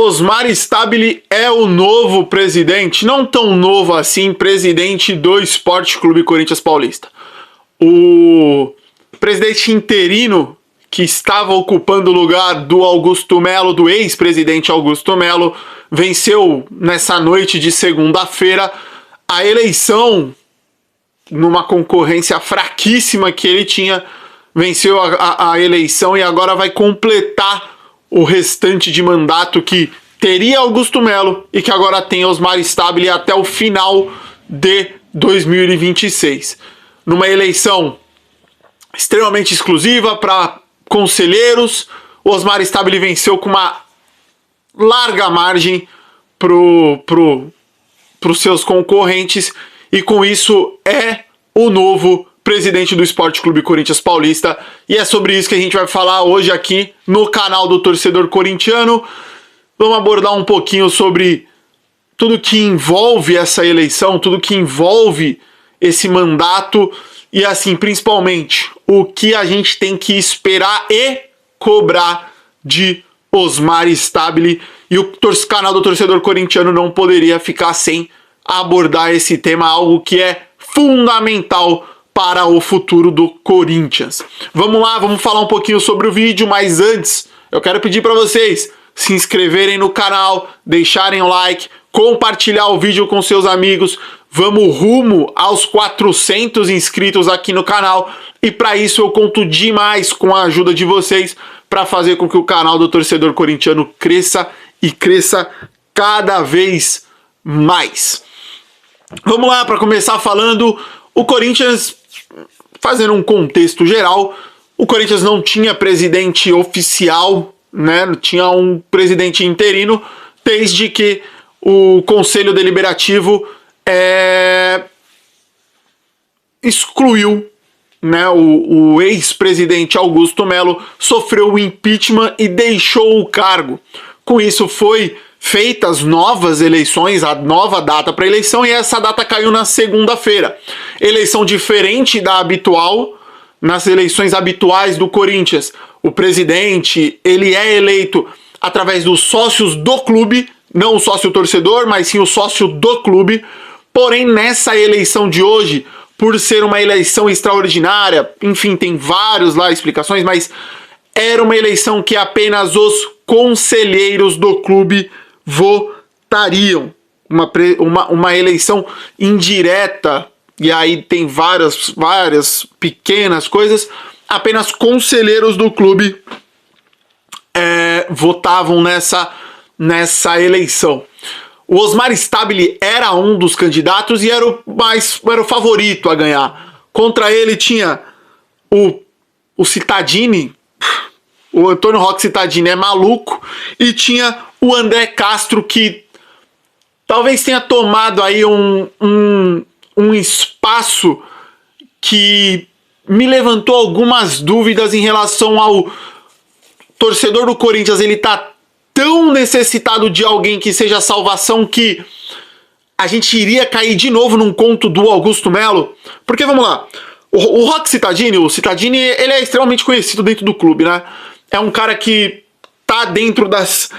Osmar Stabile é o novo presidente, não tão novo assim, presidente do Esporte Clube Corinthians Paulista. O presidente interino que estava ocupando o lugar do Augusto Melo, do ex-presidente Augusto Melo, venceu nessa noite de segunda-feira a eleição numa concorrência fraquíssima que ele tinha, venceu a eleição e agora vai completar o restante de mandato que teria Augusto Melo e que agora tem Osmar Stabile até o final de 2026. Numa eleição extremamente exclusiva para conselheiros, o Osmar Stabile venceu com uma larga margem pros seus concorrentes e com isso é o novo presidente do Esporte Clube Corinthians Paulista, e é sobre isso que a gente vai falar hoje aqui no canal do Torcedor Corintiano. Vamos abordar um pouquinho sobre tudo que envolve essa eleição, tudo que envolve esse mandato e, assim, principalmente, o que a gente tem que esperar e cobrar de Osmar Stabile. E o canal do Torcedor Corintiano não poderia ficar sem abordar esse tema, algo que é fundamental para o futuro do Corinthians. Vamos lá, vamos falar um pouquinho sobre o vídeo, mas antes eu quero pedir para vocês se inscreverem no canal, deixarem o like, compartilhar o vídeo com seus amigos. Vamos rumo aos 400 inscritos aqui no canal e para isso eu conto demais com a ajuda de vocês para fazer com que o canal do Torcedor Corintiano cresça e cresça cada vez mais. Vamos lá, para começar falando, o Corinthians, fazendo um contexto geral, o Corinthians não tinha presidente oficial, né? Tinha um presidente interino, desde que o Conselho Deliberativo excluiu, né, o ex-presidente Augusto Melo, sofreu o impeachment e deixou o cargo. Com isso foi feitas novas eleições, a nova data para eleição, e essa data caiu na segunda-feira. Eleição diferente da habitual. Nas eleições habituais do Corinthians, o presidente, ele é eleito através dos sócios do clube, não o sócio torcedor, mas sim o sócio do clube. Porém, nessa eleição de hoje, por ser uma eleição extraordinária, enfim, tem várias lá explicações, mas era uma eleição que apenas os conselheiros do clube votariam. Uma eleição indireta, e aí tem várias pequenas coisas, apenas conselheiros do clube votavam nessa eleição. O Osmar Stabile era um dos candidatos e era o favorito a ganhar. Contra ele tinha o Cittadini, o Antônio Roque Cittadini é maluco, e tinha o André Castro, que talvez tenha tomado aí um espaço que me levantou algumas dúvidas em relação ao torcedor do Corinthians. Ele tá tão necessitado de alguém que seja a salvação que a gente iria cair de novo num conto do Augusto Melo. Porque, vamos lá, o Roque Cittadini, ele é extremamente conhecido dentro do clube, né? É um cara que tá dentro das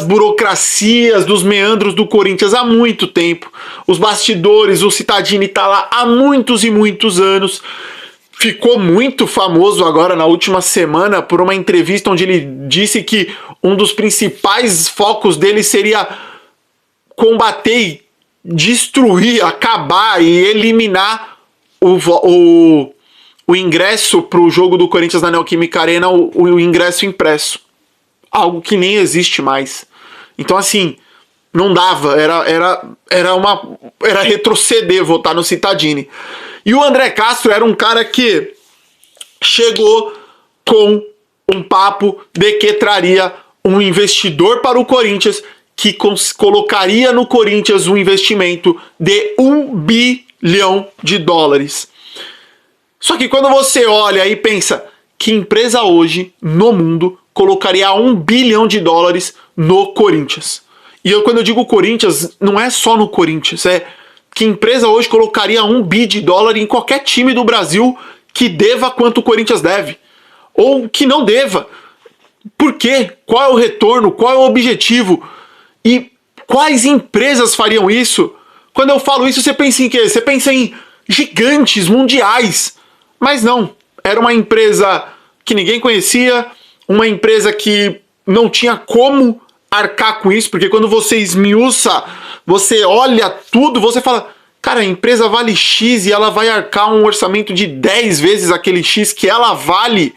burocracias, dos meandros do Corinthians há muito tempo. Os bastidores, o Cittadini tá lá há muitos e muitos anos. Ficou muito famoso agora na última semana por uma entrevista onde ele disse que um dos principais focos dele seria combater, destruir, acabar e eliminar o ingresso para o jogo do Corinthians na Neoquímica Arena, o ingresso impresso. Algo que nem existe mais. Então, assim, não dava, era retroceder votar no Cittadini. E o André Castro era um cara que chegou com um papo de que traria um investidor para o Corinthians, que colocaria no Corinthians um investimento de $1 bilhão. Só que quando você olha e pensa, que empresa hoje no mundo colocaria $1 bilhão no Corinthians? E quando eu digo Corinthians, não é só no Corinthians, que empresa hoje colocaria $1 bilhão em qualquer time do Brasil que deva quanto o Corinthians deve, ou que não deva. Por quê? Qual é o retorno? Qual é o objetivo? E quais empresas fariam isso? Quando eu falo isso, você pensa em quê? Você pensa em gigantes mundiais. Mas não. Era uma empresa que ninguém conhecia, uma empresa que não tinha como arcar com isso, porque quando você esmiuça, você olha tudo, você fala, cara, a empresa vale X e ela vai arcar um orçamento de 10 vezes aquele X que ela vale.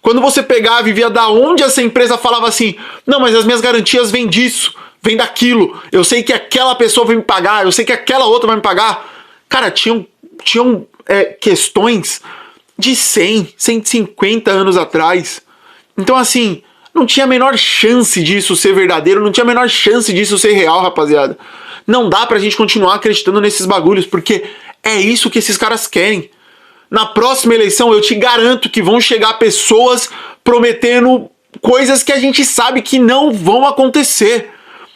Quando você pegava e via da onde essa empresa falava assim, não, mas as minhas garantias vêm disso, vêm daquilo, eu sei que aquela pessoa vai me pagar, eu sei que aquela outra vai me pagar. Cara, tinham questões de 100, 150 anos atrás. Então assim, não tinha a menor chance disso ser verdadeiro, não tinha a menor chance disso ser real, rapaziada. Não dá pra gente continuar acreditando nesses bagulhos, porque é isso que esses caras querem. Na próxima eleição, eu te garanto que vão chegar pessoas prometendo coisas que a gente sabe que não vão acontecer.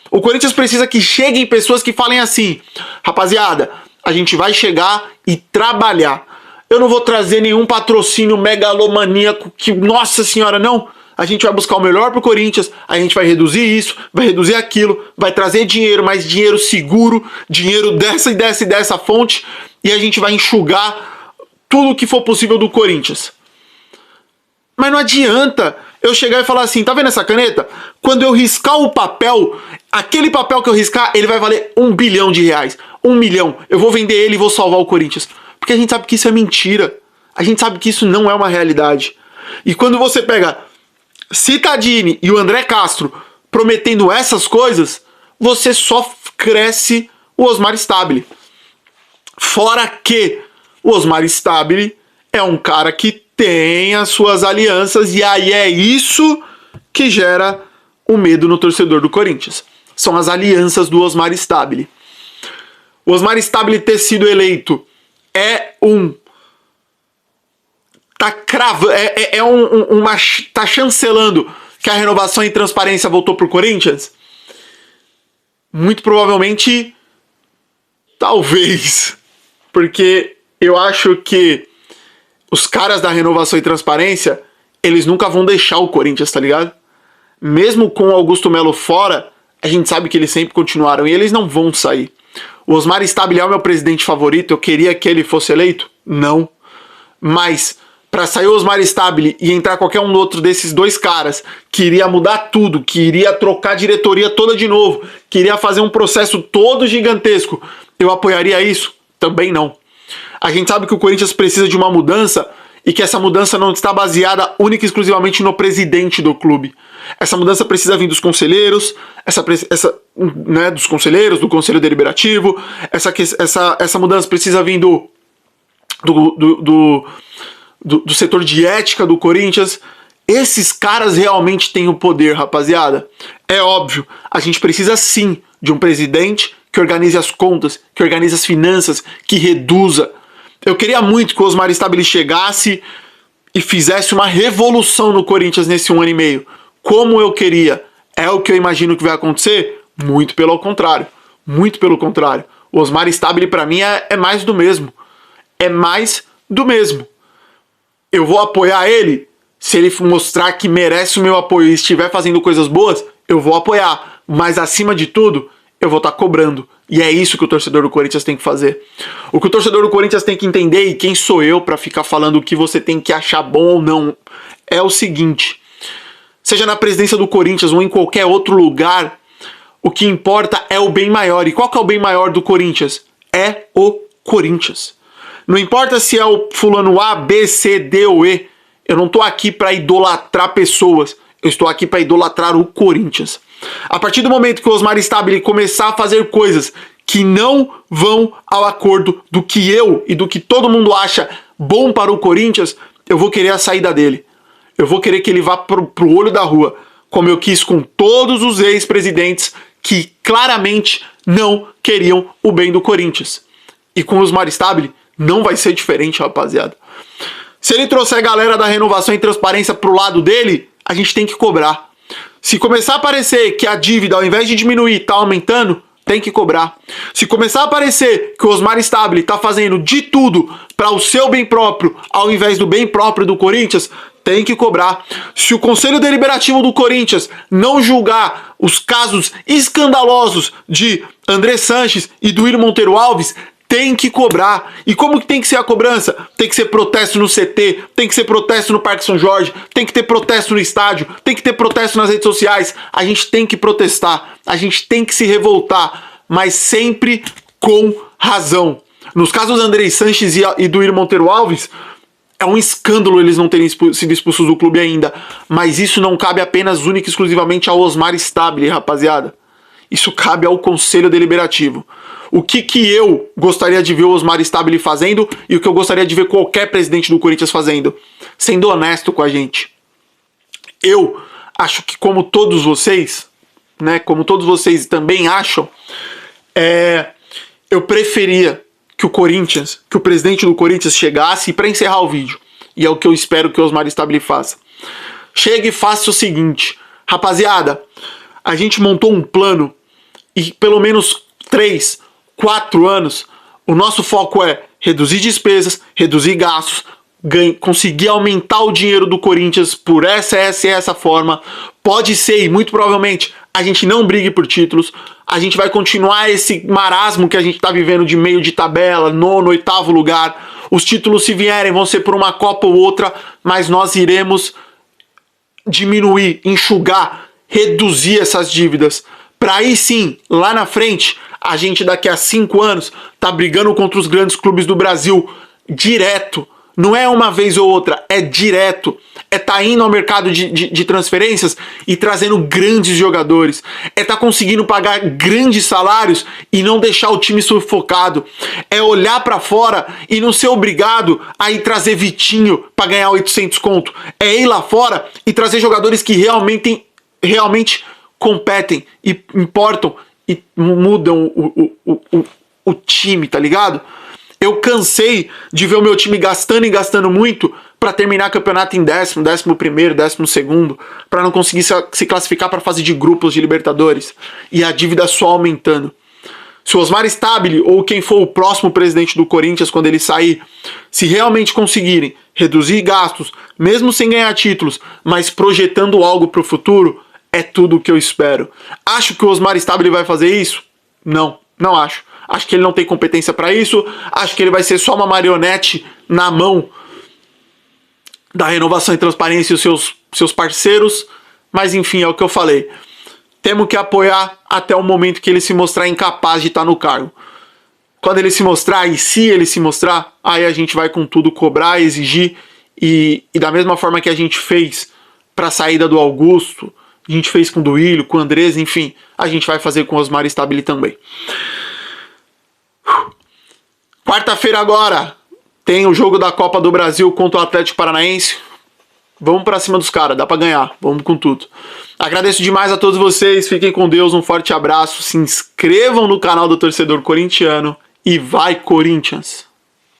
O Corinthians precisa que cheguem pessoas que falem assim, rapaziada, a gente vai chegar e trabalhar. Eu não vou trazer nenhum patrocínio megalomaníaco que, nossa senhora, não. A gente vai buscar o melhor pro Corinthians, a gente vai reduzir isso, vai reduzir aquilo, vai trazer dinheiro, mas dinheiro seguro, dinheiro dessa e dessa e dessa fonte, e a gente vai enxugar tudo o que for possível do Corinthians. Mas não adianta eu chegar e falar assim, tá vendo essa caneta? Quando eu riscar o papel, aquele papel que eu riscar, ele vai valer R$1 bilhão. 1 milhão. Eu vou vender ele e vou salvar o Corinthians. Porque a gente sabe que isso é mentira. A gente sabe que isso não é uma realidade. E quando você pega Cittadini e o André Castro prometendo essas coisas, você só cresce o Osmar Stabile. Fora que o Osmar Stabile é um cara que tem as suas alianças e aí é isso que gera o medo no torcedor do Corinthians. São as alianças do Osmar Stabile. O Osmar Stabile ter sido eleito tá chancelando que a renovação e transparência voltou pro Corinthians? Muito provavelmente, talvez, porque eu acho que os caras da renovação e transparência, eles nunca vão deixar o Corinthians, tá ligado? Mesmo com o Augusto Melo fora, a gente sabe que eles sempre continuaram e eles não vão sair. O Osmar Stabile é o meu presidente favorito, eu queria que ele fosse eleito? Não. Mas para sair o Osmar Stabile e entrar qualquer um outro desses dois caras que iria mudar tudo, que iria trocar a diretoria toda de novo, que iria fazer um processo todo gigantesco, eu apoiaria isso? Também não. A gente sabe que o Corinthians precisa de uma mudança e que essa mudança não está baseada única e exclusivamente no presidente do clube. Essa mudança precisa vir dos conselheiros, dos conselheiros, do conselho deliberativo, essa mudança precisa vir do setor de ética do Corinthians. Esses caras realmente têm o poder, rapaziada. É óbvio, a gente precisa sim de um presidente que organize as contas, que organize as finanças, que reduza. Eu queria muito que o Osmar Stabile chegasse e fizesse uma revolução no Corinthians nesse 1 ano e meio. Como eu queria. É o que eu imagino que vai acontecer? Muito pelo contrário. Muito pelo contrário. O Osmar Stabile pra mim é mais do mesmo. É mais do mesmo. Eu vou apoiar ele se ele mostrar que merece o meu apoio e estiver fazendo coisas boas, eu vou apoiar. Mas acima de tudo, eu vou estar cobrando. E é isso que o torcedor do Corinthians tem que fazer. O que o torcedor do Corinthians tem que entender, e quem sou eu para ficar falando o que você tem que achar bom ou não, é o seguinte: seja na presidência do Corinthians ou em qualquer outro lugar, o que importa é o bem maior. E qual que é o bem maior do Corinthians? É o Corinthians. Não importa se é o fulano A, B, C, D ou E. Eu não estou aqui para idolatrar pessoas. Eu estou aqui para idolatrar o Corinthians. A partir do momento que o Osmar Stabile começar a fazer coisas que não vão ao acordo do que eu e do que todo mundo acha bom para o Corinthians, eu vou querer a saída dele. Eu vou querer que ele vá pro olho da rua, como eu quis com todos os ex-presidentes que claramente não queriam o bem do Corinthians. E com o Osmar Stabile não vai ser diferente, rapaziada. Se ele trouxer a galera da renovação e transparência pro lado dele, a gente tem que cobrar. Se começar a aparecer que a dívida, ao invés de diminuir, tá aumentando, tem que cobrar. Se começar a aparecer que o Osmar Stabile tá fazendo de tudo para o seu bem próprio, ao invés do bem próprio do Corinthians, Tem que cobrar. Se o Conselho Deliberativo do Corinthians não julgar os casos escandalosos de André Sanches e do Willian Monteiro Alves, tem que cobrar. E como que tem que ser a cobrança? Tem que ser protesto no CT, tem que ser protesto no Parque São Jorge, tem que ter protesto no estádio, tem que ter protesto nas redes sociais. A gente tem que protestar, a gente tem que se revoltar, mas sempre com razão. Nos casos do André Sanches e do Willian Monteiro Alves, é um escândalo eles não terem sido expulsos do clube ainda. Mas isso não cabe apenas, única e exclusivamente ao Osmar Stabile, rapaziada. Isso cabe ao Conselho Deliberativo. O que eu gostaria de ver o Osmar Stabile fazendo e o que eu gostaria de ver qualquer presidente do Corinthians fazendo? Sendo honesto com a gente. Eu acho que como todos vocês, né, como todos vocês também acham, eu preferia que o Corinthians, que o presidente do Corinthians chegasse para encerrar o vídeo. E é o que eu espero que o Osmar Stabile faça. Chegue e faça o seguinte. Rapaziada, a gente montou um plano e pelo menos 3, 4 anos, o nosso foco é reduzir despesas, reduzir gastos, conseguir aumentar o dinheiro do Corinthians por essa forma. Pode ser, e muito provavelmente, a gente não brigue por títulos. A gente vai continuar esse marasmo que a gente tá vivendo de meio de tabela, 9º, 8º lugar. Os títulos, se vierem, vão ser por uma Copa ou outra, mas nós iremos diminuir, enxugar, reduzir essas dívidas. Para aí sim, lá na frente, a gente daqui a 5 anos tá brigando contra os grandes clubes do Brasil direto. Não é uma vez ou outra, é direto. É tá indo ao mercado de transferências e trazendo grandes jogadores. É tá conseguindo pagar grandes salários e não deixar o time sufocado. É olhar pra fora e não ser obrigado a ir trazer Vitinho pra ganhar 800 conto. É ir lá fora e trazer jogadores que realmente competem e importam e mudam o time, tá ligado? Eu cansei de ver o meu time gastando e gastando muito para terminar o campeonato em 10º, 11º, 12º, para não conseguir se classificar para a fase de grupos de Libertadores. E a dívida só aumentando. Se o Osmar Stabile ou quem for o próximo presidente do Corinthians quando ele sair, se realmente conseguirem reduzir gastos, mesmo sem ganhar títulos, mas projetando algo para o futuro, é tudo o que eu espero. Acho que o Osmar Stabile vai fazer isso? Não, não acho. Acho que ele não tem competência para isso. Acho que ele vai ser só uma marionete na mão da Renovação e Transparência e os seus parceiros. Mas enfim, é o que eu falei. Temos que apoiar até o momento que ele se mostrar incapaz de estar no cargo. Quando ele se mostrar, e se ele se mostrar, aí a gente vai com tudo cobrar, exigir. E da mesma forma que a gente fez para a saída do Augusto, a gente fez com o Duílio, com o Andrés, enfim, a gente vai fazer com o Osmar Stabile também. Quarta-feira agora tem o jogo da Copa do Brasil contra o Atlético Paranaense. Vamos pra cima dos caras, dá pra ganhar, vamos com tudo. Agradeço demais a todos vocês, fiquem com Deus, um forte abraço, se inscrevam no canal do Torcedor Corintiano e vai Corinthians!